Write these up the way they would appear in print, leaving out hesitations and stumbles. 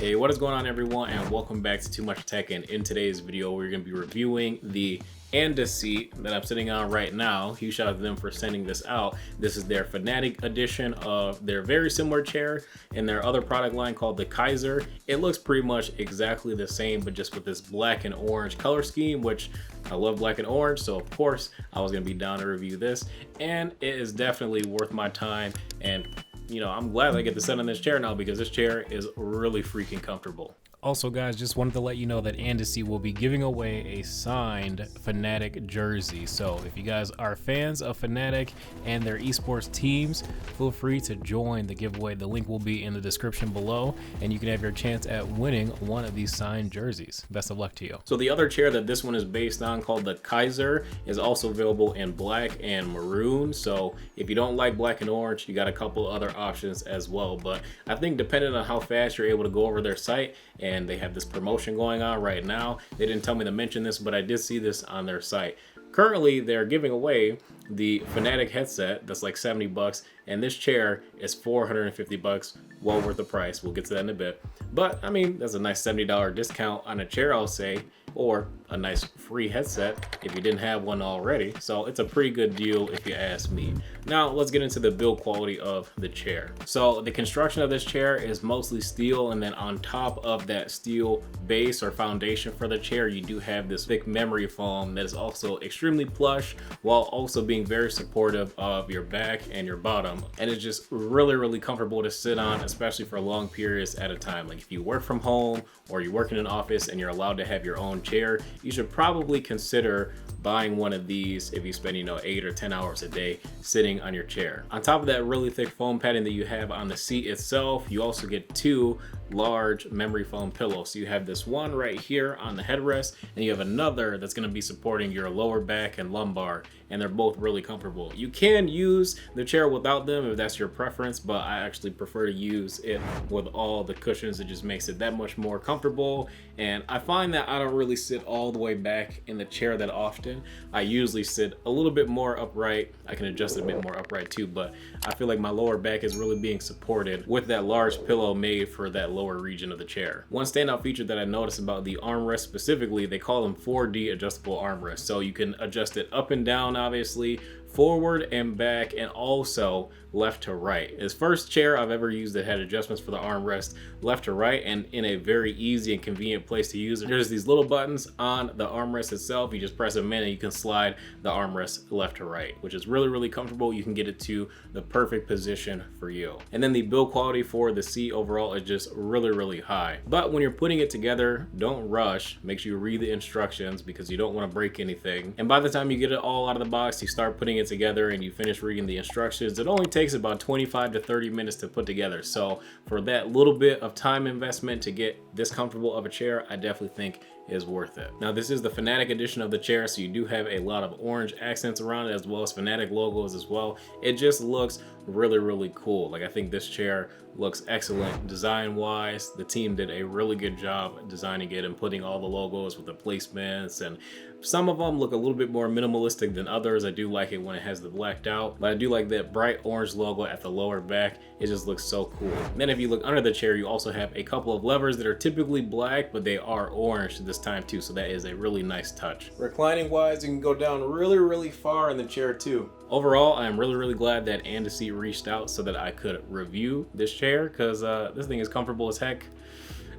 Hey, what is going on everyone, and welcome back to Too Much Tech. And in today's video we're going to be reviewing the Anda seat that I'm sitting on right now. Huge shout out to them for sending this out. This is their Fnatic edition of their very similar chair in their other product line called the Kaiser. It looks pretty much exactly the same, but just with this black and orange color scheme, which I love black and orange, so of course I was going to be down to review this, and it is definitely worth my time. And you know, I'm glad I get to sit on this chair now because this chair is really freaking comfortable. Also guys, just wanted to let you know that Anda will be giving away a signed Fnatic jersey. So if you guys are fans of Fnatic and their esports teams, feel free to join the giveaway. The link will be in the description below, and you can have your chance at winning one of these signed jerseys. Best of luck to you. So the other chair that this one is based on, called the Kaiser, is also available in black and maroon. So if you don't like black and orange, you got a couple other options as well. But I think depending on how fast you're able to go over their site, and they have this promotion going on right now. They didn't tell me to mention this, but I did see this on their site. Currently, they're giving away the Fnatic headset that's like 70 bucks, and this chair is 450 bucks. Well worth the price. We'll get to that in a bit. But I mean, that's a nice $70 discount on a chair, I'll say, or a nice free headset if you didn't have one already. So it's a pretty good deal if you ask me. Now let's get into the build quality of the chair. So the construction of this chair is mostly steel, and then on top of that steel base or foundation for the chair, you do have this thick memory foam that is also extremely plush while also being very supportive of your back and your bottom. And it's just really comfortable to sit on, especially for long periods at a time. Like if you work from home or you work in an office and you're allowed to have your own chair, you should probably consider buying one of these if you spend 8 or 10 hours a day sitting on your chair. On top of that really thick foam padding that you have on the seat itself, you also get two large memory foam pillows. So you have this one right here on the headrest, and you have another that's going to be supporting your lower back and lumbar, and they're both really comfortable. You can use the chair without them if that's your preference, but I actually prefer to use it with all the cushions. It just makes it that much more comfortable, and I find that I don't really sit all the way back in the chair that often. I usually sit a little bit more upright. I can adjust it a bit more upright too, but I feel like my lower back is really being supported with that large pillow made for that lower region of the chair. One standout feature that I noticed about the armrest specifically, they call them 4D adjustable armrests. So you can adjust it up and down, obviously, forward and back, and also left to right. This first chair I've ever used that had adjustments for the armrest left to right, and in a very easy and convenient place to use it. There's these little buttons on the armrest itself. You just press them in and you can slide the armrest left to right, which is really comfortable. You can get it to the perfect position for you. And then the build quality for the seat overall is just really high. But when you're putting it together, don't rush. Make sure you read the instructions because you don't want to break anything. And by the time you get it all out of the box, you start putting it together and you finish reading the instructions, it only takes about 25 to 30 minutes to put together. So for that little bit of time investment to get this comfortable of a chair, I definitely think is worth it. Now this is the Fnatic edition of the chair, so you do have a lot of orange accents around it as well as Fnatic logos as well. It just looks really cool. Like I think this chair looks excellent design wise. The team did a really good job designing it and putting all the logos with the placements, and some of them look a little bit more minimalistic than others. I do like it when it has the blacked out, but I do like that bright orange logo at the lower back. It just looks so cool. And then if you look under the chair, you also have a couple of levers that are typically black, but they are orange this time too, so that is a really nice touch. Reclining wise, you can go down really far in the chair too. Overall, I'm really glad that Anda reached out so that I could review this chair, because this thing is comfortable as heck,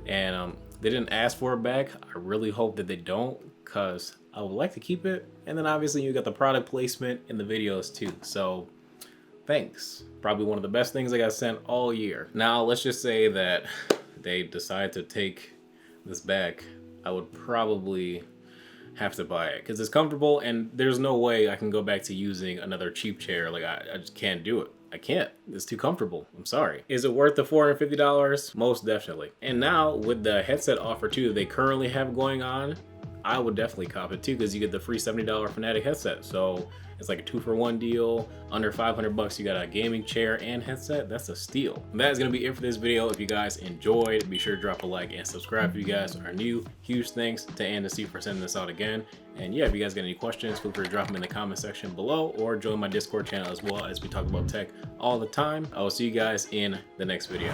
and they didn't ask for it back. I really hope that they don't, because I would like to keep it. And then obviously you got the product placement in the videos too, so thanks. Probably one of the best things I got sent all year. Now let's just say that they decide to take this back, I would probably have to buy it because it's comfortable, and there's no way I can go back to using another cheap chair. Like I just can't do it. I can't. It's too comfortable. I'm sorry. Is it worth the $450? Most definitely. And now with the headset offer too they currently have going on, I would definitely cop it too, because you get the free $70 Fnatic headset. So it's like a 2-for-1 deal. Under 500 bucks, you got a gaming chair and headset. That's a steal. And that is gonna be it for this video. If you guys enjoyed, be sure to drop a like and subscribe if you guys are new. Huge thanks to Anda for sending this out again. And yeah, if you guys got any questions, feel free to drop them in the comment section below, or join my Discord channel as well, as we talk about tech all the time. I will see you guys in the next video.